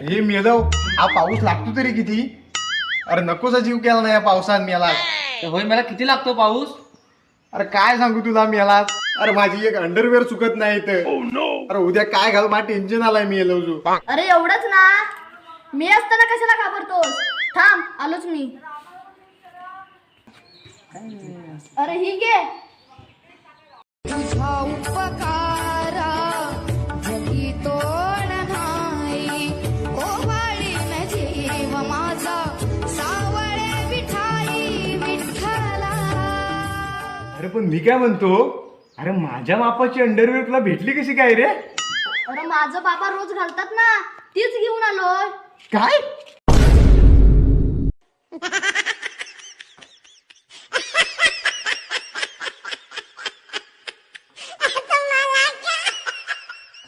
हे मेलव हा पाऊस लागतो तरी किती. अरे नकोसा जीव केला नाही या पावसात मेला. होय मला किती लागतो पाऊस. अरे काय सांगू तुला मेला. अरे माझी एक अंडरवेअर चुकत नाही इथं. अरे उद्या काय घाल मला टेन्शन आलाय मी येलो. अरे एवढंच ना, मी असताना कशाला घाबरतोस. थांब आलोच मी. अरे ही घे. तुझा उपकारा जगी तोड नाही, ओवाळीन जीव माझा सावळे विठाई विठ्ठला. अरे पण मी काय म्हणतो, अरे माझ्या मापाची अंडरवेअर तुला भेटली कशी काय रे. अरे माझं बाबा रोज घालतात ना, तीच घेऊन आलोय. काय